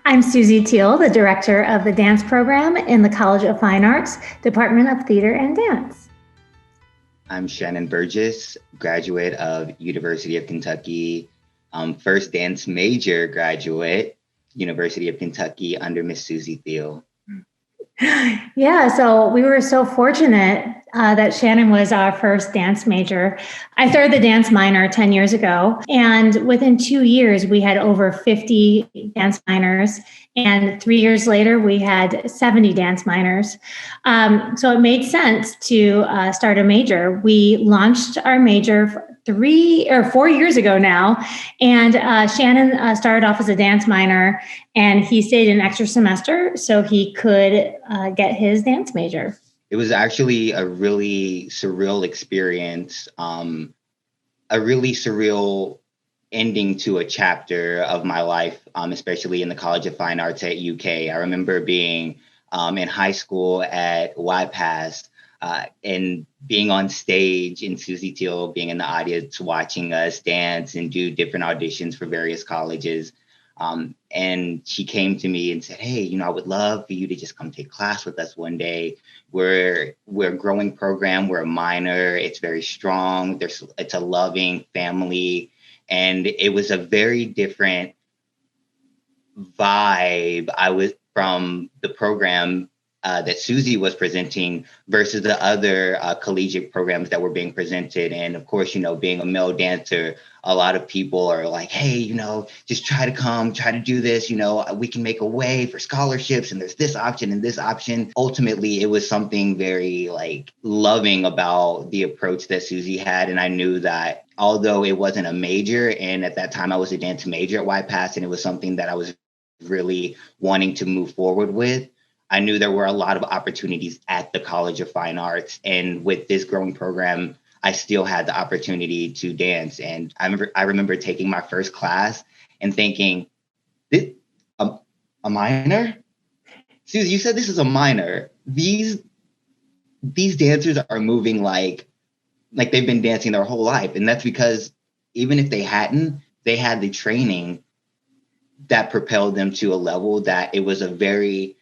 I'm Susie Thiel, the director of the dance program in the College of Fine Arts, Department of Theater and Dance. I'm Shannon Burgess, graduate of University of Kentucky, first dance major graduate, University of Kentucky under Miss Susie Thiel. Yeah, so we were so fortunate that Shannon was our first dance major. I started the dance minor 10 years ago, and within 2 years, we had over 50 dance minors. And 3 years later, we had 70 dance minors. So it made sense to start a major. We launched our major 3 or 4 years ago now. And Shannon started off as a dance minor, and he stayed an extra semester so he could get his dance major. It was actually a really surreal experience, a really surreal ending to a chapter of my life, especially in the College of Fine Arts at UK. I remember being in high school at YPAS and being on stage, and Susie Thiel being in the audience watching us dance and do different auditions for various colleges. And she came to me and said, hey, I would love for you to just come take class with us one day. We're a growing program. We're a minor. It's very strong. It's a loving family. And it was a very different vibe from the program that Susie was presenting versus the other collegiate programs that were being presented. And of course, being a male dancer, a lot of people are like, hey, just try to come, try to do this, we can make a way for scholarships, and there's this option and this option. Ultimately, it was something very loving about the approach that Susie had. And I knew that although it wasn't a major, and at that time I was a dance major at YPAS, and it was something that I was really wanting to move forward with, I knew there were a lot of opportunities at the College of Fine Arts. And with this growing program, I still had the opportunity to dance. And I remember taking my first class and thinking, a minor? Susie, you said this is a minor. These dancers are moving like they've been dancing their whole life. And that's because even if they hadn't, they had the training that propelled them to a level that it was a very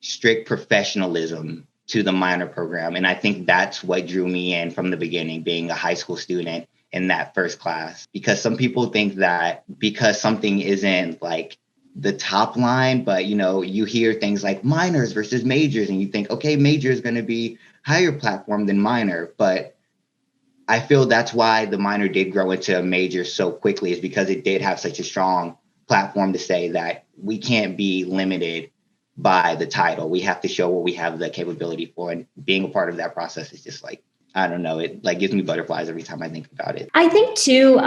strict professionalism to the minor program. And I think that's what drew me in from the beginning, being a high school student in that first class. Because some people think that because something isn't the top line, but you hear things like minors versus majors, and you think, okay, major is going to be higher platform than minor. But I feel that's why the minor did grow into a major so quickly, is because it did have such a strong platform to say that we can't be limited by the title. We have to show what we have the capability for. And being a part of that process is just I don't know, it gives me butterflies every time I think about it. I think too,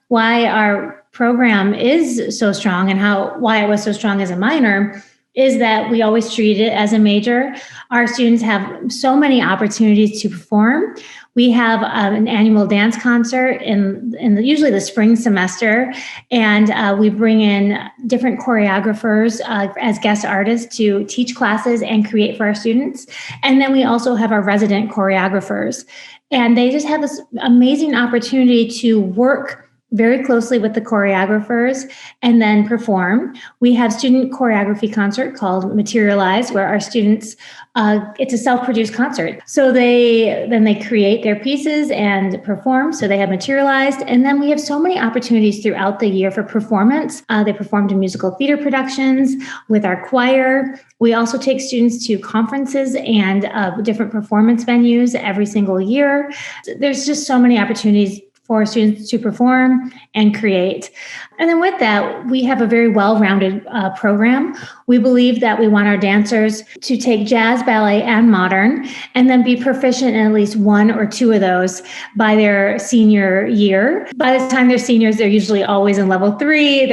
why our program is so strong and why it was so strong as a minor is that we always treat it as a major. Our students have so many opportunities to perform. We have an annual dance concert in usually the spring semester, and we bring in different choreographers as guest artists to teach classes and create for our students. And then we also have our resident choreographers, and they just have this amazing opportunity to work very closely with the choreographers and then perform. We have student choreography concert called Materialize, where our students, it's a self-produced concert. So they create their pieces and perform. So they have Materialized. And then we have so many opportunities throughout the year for performance. They performed in musical theater productions with our choir. We also take students to conferences and different performance venues every single year. There's just so many opportunities for students to perform and create. And then with that, we have a very well-rounded program. We believe that we want our dancers to take jazz, ballet, and modern, and then be proficient in at least one or two of those by their senior year. By the time they're seniors, they're usually always in level 3,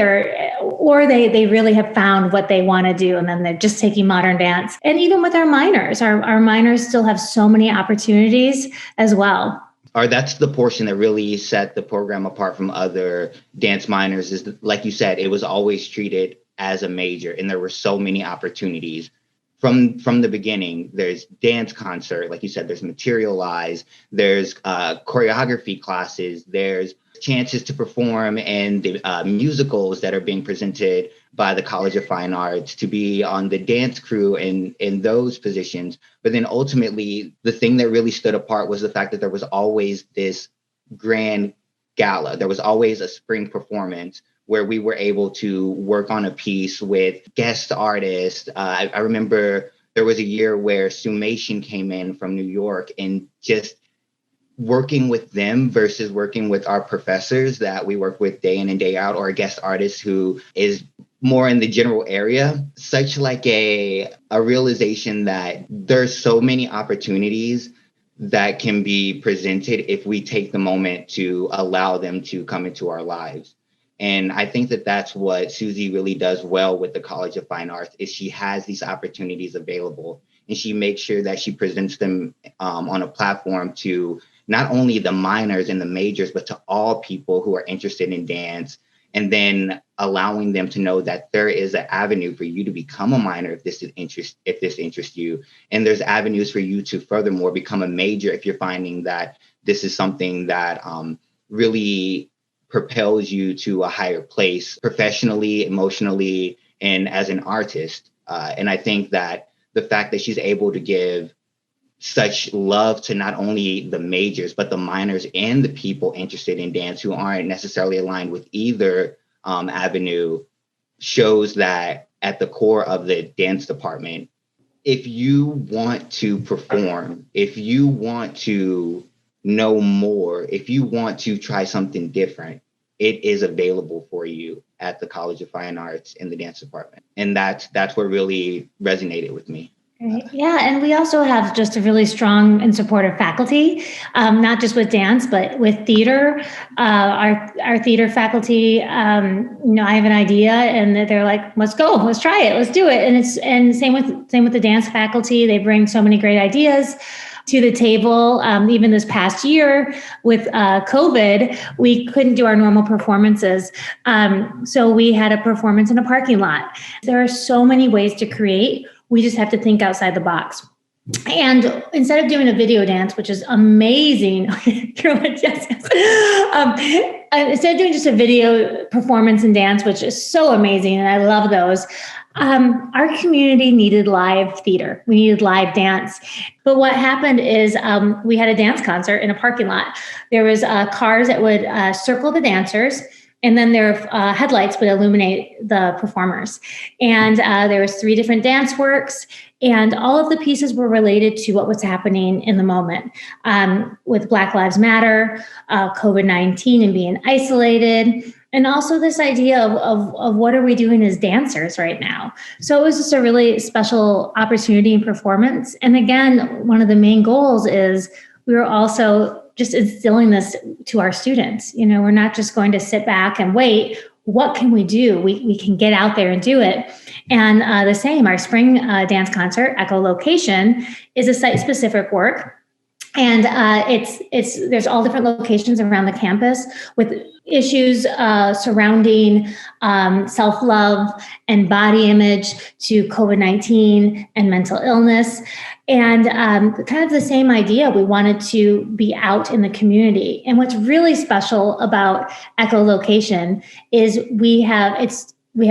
or they really have found what they want to do, and then they're just taking modern dance. And even with our minors, our minors still have so many opportunities as well. Or that's the portion that really set the program apart from other dance minors, is like you said, it was always treated as a major, and there were so many opportunities from the beginning. There's dance concert, like you said, there's materialize, there's choreography classes, there's chances to perform in the musicals that are being presented by the College of Fine Arts, to be on the dance crew in those positions. But then ultimately, the thing that really stood apart was the fact that there was always this grand gala. There was always a spring performance where we were able to work on a piece with guest artists. I remember there was a year where Summation came in from New York, and just working with them versus working with our professors that we work with day in and day out, or a guest artist who is more in the general area, such like a realization that there's so many opportunities that can be presented if we take the moment to allow them to come into our lives. And I think that that's what Susie really does well with the College of Fine Arts, is she has these opportunities available, and she makes sure that she presents them on a platform to not only the minors and the majors, but to all people who are interested in dance, and then allowing them to know that there is an avenue for you to become a minor if this interests you. And there's avenues for you to furthermore become a major if you're finding that this is something that really propels you to a higher place professionally, emotionally, and as an artist. And I think that the fact that she's able to give such love to not only the majors, but the minors and the people interested in dance who aren't necessarily aligned with either avenue, shows that at the core of the dance department, if you want to perform, if you want to know more, if you want to try something different, it is available for you at the College of Fine Arts in the dance department. And that's what really resonated with me. Right. Yeah, and we also have just a really strong and supportive faculty, not just with dance, but with theater. Our theater faculty, I have an idea, and they're like, "Let's go, let's try it, let's do it." And same with the dance faculty. They bring so many great ideas to the table. Even this past year with COVID, we couldn't do our normal performances. So we had a performance in a parking lot. There are so many ways to create. We just have to think outside the box. And instead of doing a video dance, which is amazing, instead of doing just a video performance and dance, which is so amazing, and I love those, our community needed live theater. We needed live dance. But what happened is we had a dance concert in a parking lot. There was cars that would circle the dancers, and then their headlights would illuminate the performers. And there was 3 different dance works, and all of the pieces were related to what was happening in the moment with Black Lives Matter, COVID-19 and being isolated, and also this idea of what are we doing as dancers right now. So it was just a really special opportunity and performance. And again, one of the main goals is we were also just instilling this to our students. We're not just going to sit back and wait. What can we do? We can get out there and do it. And the same, our spring dance concert, Echolocation, is a site-specific work. And there's all different locations around the campus with issues surrounding self-love and body image, to COVID-19 and mental illness. And kind of the same idea, we wanted to be out in the community. And what's really special about Echolocation is we have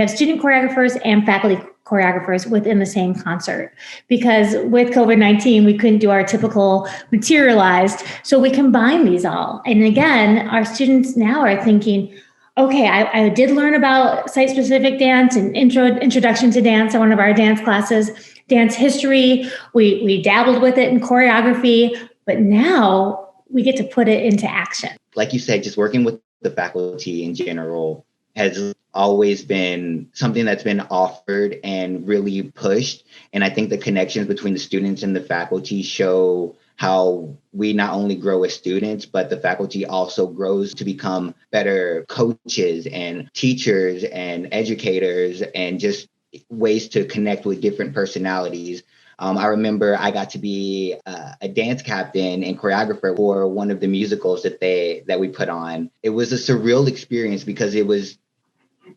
student choreographers and faculty choreographers within the same concert, because with COVID-19, we couldn't do our typical materialized. So we combine these all. And again, our students now are thinking, okay, I did learn about site-specific dance and introduction to dance in one of our dance classes, dance history. We dabbled with it in choreography, but now we get to put it into action. Like you said, just working with the faculty in general has always been something that's been offered and really pushed. And I think the connections between the students and the faculty show how we not only grow as students, but the faculty also grows to become better coaches and teachers and educators, and just ways to connect with different personalities. I remember I got to be a dance captain and choreographer for one of the musicals that we put on. It was a surreal experience because it was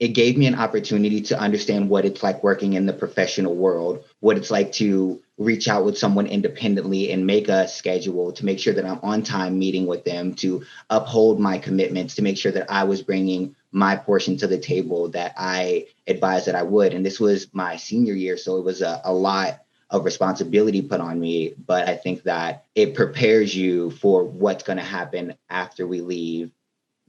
it gave me an opportunity to understand what it's like working in the professional world, what it's like to reach out with someone independently and make a schedule to make sure that I'm on time meeting with them, to uphold my commitments, to make sure that I was bringing my portion to the table that I advised that I would. And this was my senior year, so it was a lot of responsibility put on me. But I think that it prepares you for what's going to happen after we leave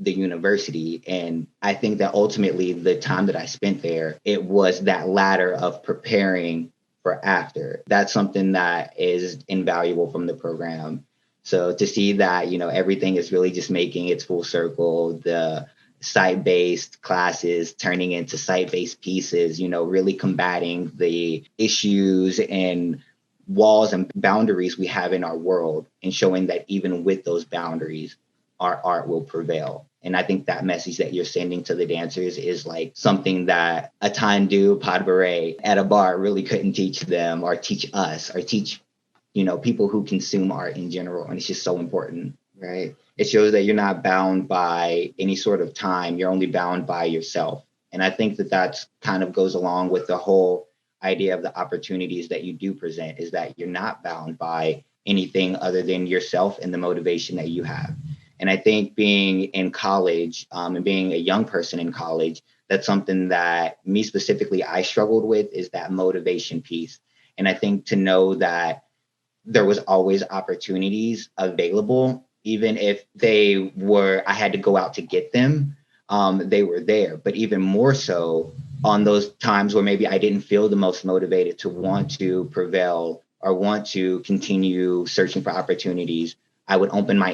the university. And I think that ultimately the time that I spent there, it was that ladder of preparing for after. That's something that is invaluable from the program. So to see that, everything is really just making its full circle, the site-based classes turning into site-based pieces, really combating the issues and walls and boundaries we have in our world, and showing that even with those boundaries, our art will prevail. And I think that message that you're sending to the dancers is like something that a tendu pas de bourrée at a bar really couldn't teach them, or teach us, or teach, people who consume art in general. And it's just so important, right? It shows that you're not bound by any sort of time. You're only bound by yourself. And I think that that's kind of goes along with the whole idea of the opportunities that you do present, is that you're not bound by anything other than yourself and the motivation that you have. And I think being in college and being a young person in college, that's something that me specifically, I struggled with, is that motivation piece. And I think to know that there was always opportunities available, even if I had to go out to get them, they were there. But even more so on those times where maybe I didn't feel the most motivated to want to prevail or want to continue searching for opportunities, I would open my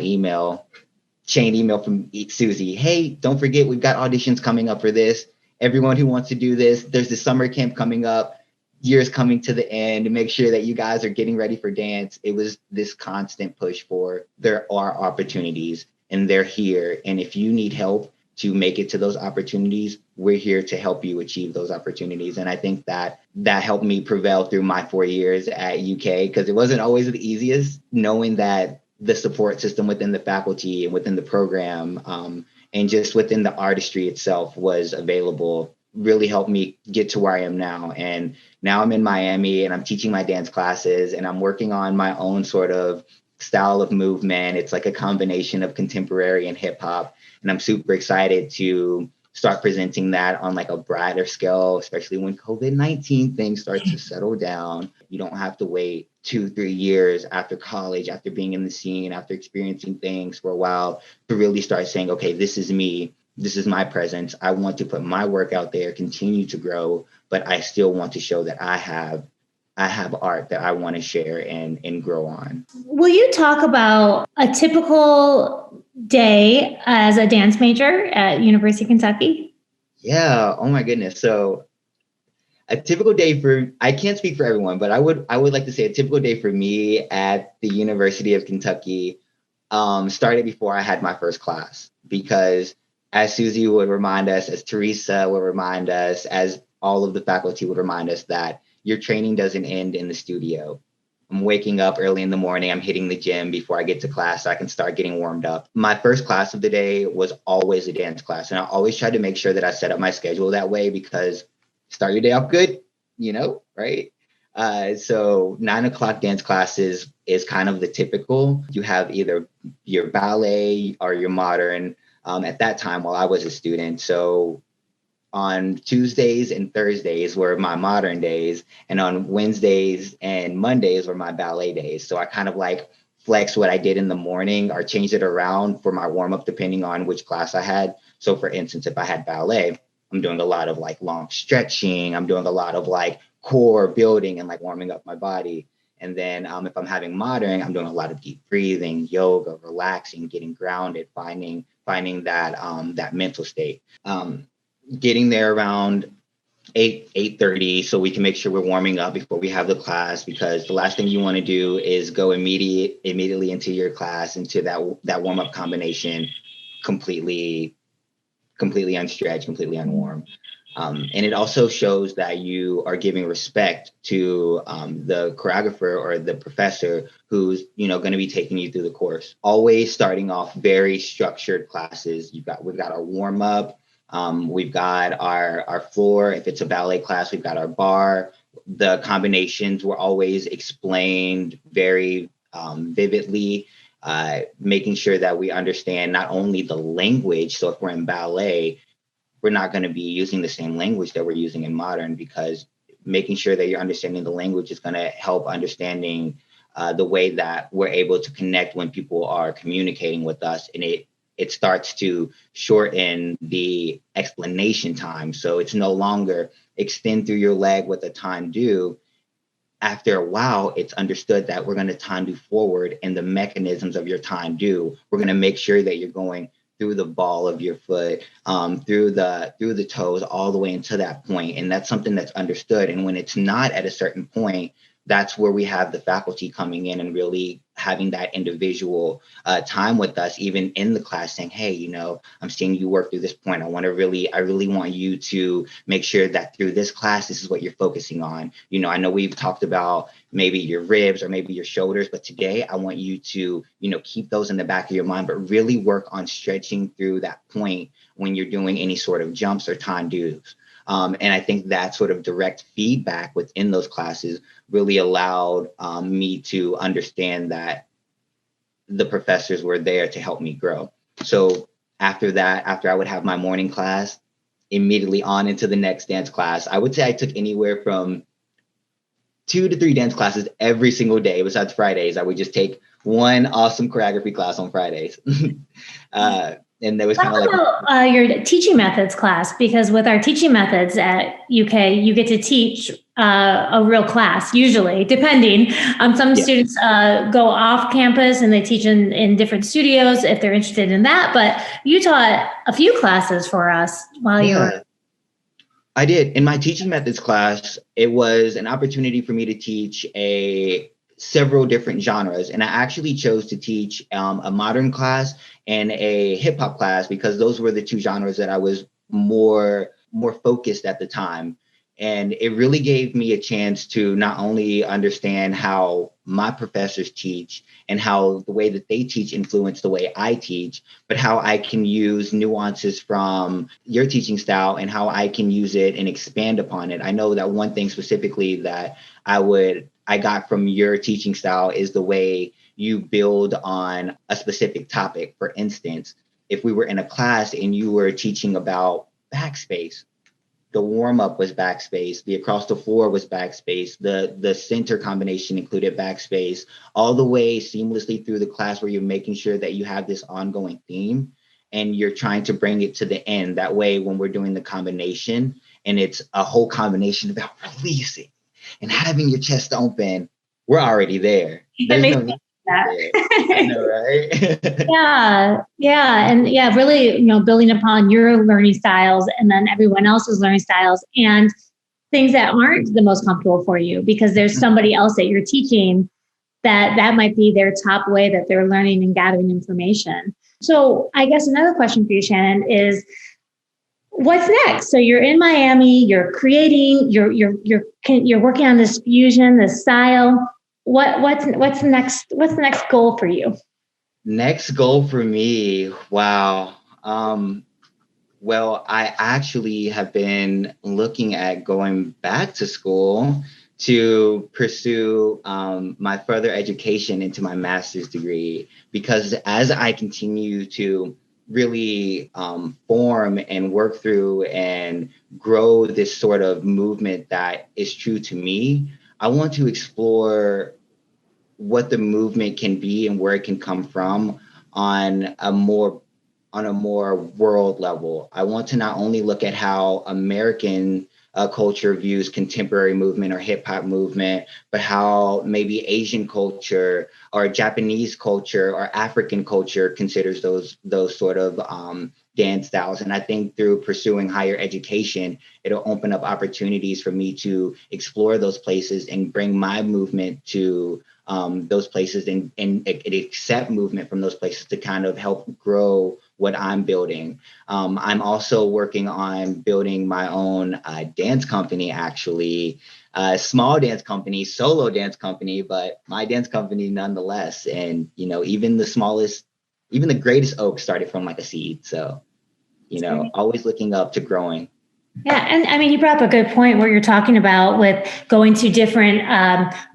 chain email from Susie. Hey, don't forget, we've got auditions coming up for this. Everyone who wants to do this, there's the summer camp coming up. Year's coming to the end, to make sure that you guys are getting ready for dance. It was this constant push for there are opportunities and they're here. And if you need help to make it to those opportunities, we're here to help you achieve those opportunities. And I think that helped me prevail through my 4 years at UK, because it wasn't always the easiest, knowing that the support system within the faculty and within the program and just within the artistry itself was available, really helped me get to where I am now. And now I'm in Miami and I'm teaching my dance classes and I'm working on my own sort of style of movement. It's like a combination of contemporary and hip hop. And I'm super excited to start presenting that on like a broader scale, especially when COVID-19 things start to settle down. You don't have to wait 2-3 years after college, after being in the scene, after experiencing things for a while, to really start saying, okay, this is me. This is my presence. I want to put my work out there, continue to grow, but I still want to show that I have art that I want to share and grow on. Will you talk about a typical day as a dance major at University of Kentucky? Yeah. Oh my goodness. So a typical day I can't speak for everyone, but I would like to say a typical day for me at the University of Kentucky started before I had my first class, because as Susie would remind us, as Teresa would remind us, as all of the faculty would remind us, that your training doesn't end in the studio. I'm waking up early in the morning. I'm hitting the gym before I get to class so I can start getting warmed up. My first class of the day was always a dance class. And I always tried to make sure that I set up my schedule that way, because start your day off good, right? So 9:00 dance classes is kind of the typical. You have either your ballet or your modern at that time while I was a student. So on Tuesdays and Thursdays were my modern days, and on Wednesdays and Mondays were my ballet days. So I kind of like flex what I did in the morning or change it around for my warm up depending on which class I had. So for instance, if I had ballet, I'm doing a lot of like long stretching. I'm doing a lot of like core building and like warming up my body. And then if I'm having modern, I'm doing a lot of deep breathing, yoga, relaxing, getting grounded, finding that mental state. Getting there around 8:30 so we can make sure we're warming up before we have the class, because the last thing you want to do is go immediately into your class, into that warm-up combination completely unstretched, completely unwarm. And it also shows that you are giving respect to the choreographer or the professor who's going to be taking you through the course. Always starting off very structured classes. We've got our warm up. We've got our floor. If it's a ballet class, we've got our bar. The combinations were always explained very vividly, making sure that we understand not only the language. So if we're in ballet, we're not going to be using the same language that we're using in modern, because making sure that you're understanding the language is going to help understanding the way that we're able to connect when people are communicating with us. And it starts to shorten the explanation time. So it's no longer extend through your leg with a time due. After a while, it's understood that we're going to time due forward, and the mechanisms of your time due, we're going to make sure that you're going through the ball of your foot, through the toes, all the way into that point. And that's something that's understood. And when it's not at a certain point, that's where we have the faculty coming in and really having that individual time with us, even in the class, saying, hey, you know, I'm seeing you work through this point. I really want you to make sure that through this class, this is what you're focusing on. You know, I know we've talked about maybe your ribs or maybe your shoulders, but today I want you to, you know, keep those in the back of your mind, but really work on stretching through that point when you're doing any sort of jumps or time dues. And I think that sort of direct feedback within those classes really allowed me to understand that the professors were there to help me grow. So after that, after I would have my morning class, immediately on into the next dance class, I would say I took anywhere from 2 to 3 dance classes every single day. Besides Fridays, I would just take one awesome choreography class on Fridays. And there was kind of like about your teaching methods class, because with our teaching methods at UK, you get to teach a real class, usually, depending. Some students go off campus and they teach in different studios if they're interested in that. But you taught a few classes for us while you were. I did. In my teaching methods class, it was an opportunity for me to teach several different genres. And I actually chose to teach a modern class and a hip hop class, because those were the 2 genres that I was more focused at the time. And it really gave me a chance to not only understand how my professors teach and how the way that they teach influence the way I teach, but how I can use nuances from your teaching style and how I can use it and expand upon it. I know that one thing specifically that I got from your teaching style is the way you build on a specific topic. For instance, if we were in a class and you were teaching about backspace, the warm-up was backspace, the across the floor was backspace, the center combination included backspace, all the way seamlessly through the class, where you're making sure that you have this ongoing theme and you're trying to bring it to the end. That way, when we're doing the combination and it's a whole combination about releasing and having your chest open, we're already there. There's no need. I know, right? And really, building upon your learning styles and then everyone else's learning styles and things that aren't the most comfortable for you, because there's somebody else that you're teaching that might be their top way that they're learning and gathering information. So I guess another question for you, Shannon, is what's next? So you're in Miami, you're creating, you're working on this fusion, this style. What's the next goal for you? Next goal for me, wow. Well, I actually have been looking at going back to school to pursue my further education into my master's degree, because as I continue to really form and work through and grow this sort of movement that is true to me, I want to explore what the movement can be and where it can come from on a more world level. I want to not only look at how American culture views contemporary movement or hip hop movement, but how maybe Asian culture or Japanese culture or African culture considers those sort of dance styles. And I think through pursuing higher education, it'll open up opportunities for me to explore those places and bring my movement to those places and accept movement from those places to kind of help grow what I'm building. I'm also working on building my own dance company, actually, a small dance company, solo dance company, but my dance company nonetheless. And, even the greatest oak started from like a seed. So always looking up to growing. Yeah. And I mean, you brought up a good point where you're talking about with going to different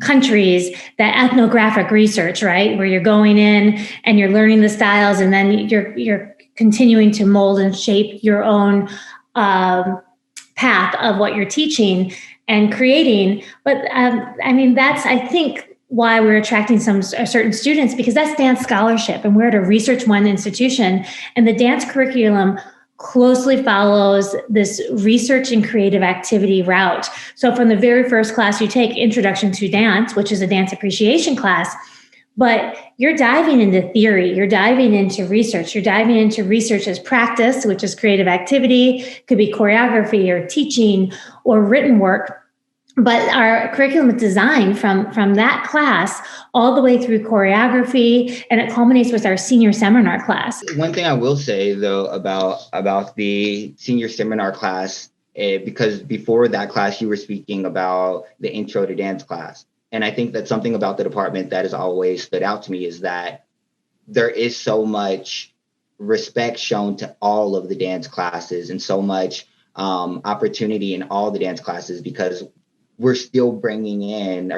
countries, that ethnographic research, right? Where you're going in and you're learning the styles, and then you're continuing to mold and shape your own path of what you're teaching and creating. But I mean, that's, I think, why we're attracting some certain students, because that's dance scholarship, and we're at a research one institution, and the dance curriculum closely follows this research and creative activity route. So from the very first class you take, Introduction to Dance, which is a dance appreciation class, but you're diving into theory, you're diving into research, you're diving into research as practice, which is creative activity, could be choreography or teaching or written work. But our curriculum is designed from that class all the way through choreography, and it culminates with our senior seminar class. One thing I will say, though, about the senior seminar class, because before that class, you were speaking about the intro to dance class. And I think that something about the department that has always stood out to me is that there is so much respect shown to all of the dance classes, and so much opportunity in all the dance classes, because you're still bringing in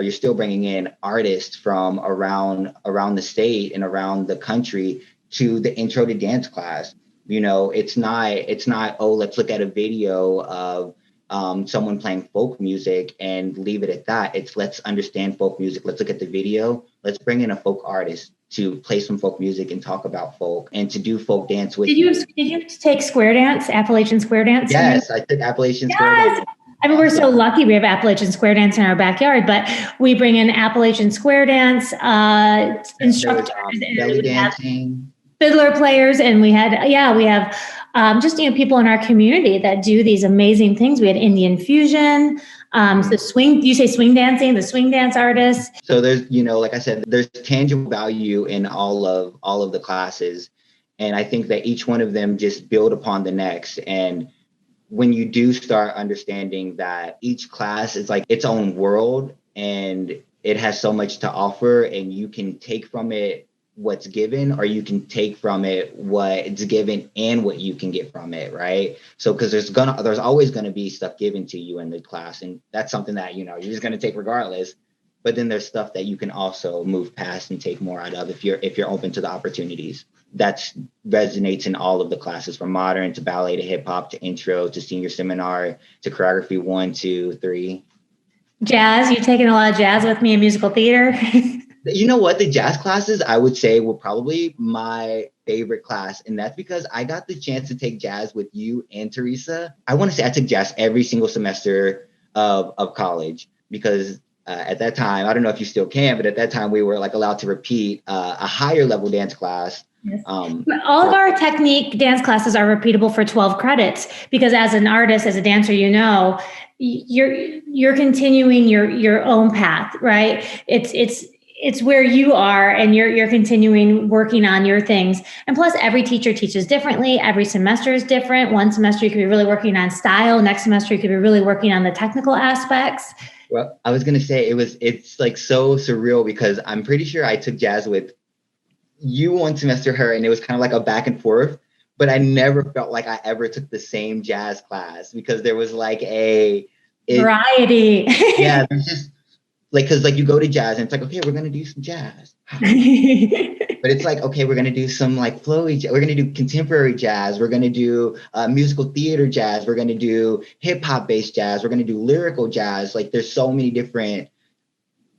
artists from around the state and around the country to the intro to dance class. It's not, oh, let's look at a video of someone playing folk music and leave it at that. It's, let's understand folk music. Let's look at the video. Let's bring in a folk artist to play some folk music and talk about folk and to do folk dance with you. Did you take square dance, Appalachian square dance? Yes, I took Appalachian square dance. I mean, we're so lucky we have Appalachian square dance in our backyard, but we bring in Appalachian square dance instructors, belly dancing, fiddler players, and we have just people in our community that do these amazing things. We had Indian fusion, the swing. You say swing dancing, the swing dance artists. So there's, like I said, there's tangible value in all of the classes, and I think that each one of them just build upon the next. And when you do start understanding that each class is like its own world and it has so much to offer, and you can take from it what's given, or you can take from it what's given and what you can get from it, right? So because there's always going to be stuff given to you in the class, and that's something that you're just going to take regardless. But then there's stuff that you can also move past and take more out of if you're open to the opportunities. That resonates in all of the classes, from modern to ballet to hip hop to intro to senior seminar to choreography 1, 2, 3. Jazz, you taking a lot of jazz with me in musical theater? You know what? The jazz classes, I would say, were probably my favorite class. And that's because I got the chance to take jazz with you and Teresa. I want to say I took jazz every single semester of college, because at that time, I don't know if you still can, but at that time we were allowed to repeat a higher level dance class. Yes. All of our technique dance classes are repeatable for 12 credits, because as an artist, as a dancer, you're continuing your own path, right? It's where you are, and you're continuing working on your things. And plus, every teacher teaches differently. Every semester is different. One semester you could be really working on style. Next semester you could be really working on the technical aspects. Well, I was gonna say it's so surreal, because I'm pretty sure I took jazz with you one semester, her, and it was kind of like a back and forth, but I never felt like I ever took the same jazz class, because there was variety. Yeah, there's just because you go to jazz and it's okay, we're gonna do some jazz, but it's okay, we're gonna do some flowy, we're gonna do contemporary jazz, we're gonna do musical theater jazz, we're gonna do hip hop based jazz, we're gonna do lyrical jazz. There's so many different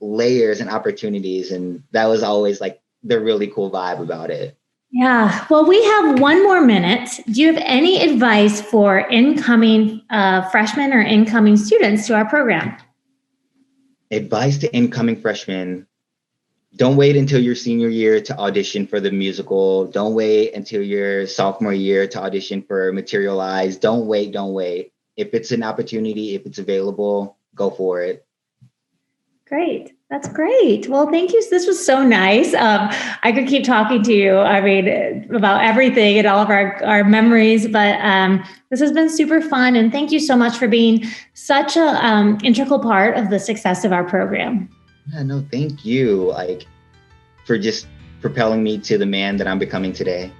layers and opportunities, and that was always the really cool vibe about it. Yeah. Well, we have one more minute. Do you have any advice for incoming freshmen or incoming students to our program? Advice to incoming freshmen: don't wait until your senior year to audition for the musical. Don't wait until your sophomore year to audition for Materialize. Don't wait. If it's an opportunity, if it's available, go for it. Great. That's great. Well, thank you. This was so nice. I could keep talking to you, about everything and all of our memories, but this has been super fun. And thank you so much for being such a integral part of the success of our program. Yeah, no, thank you for just propelling me to the man that I'm becoming today.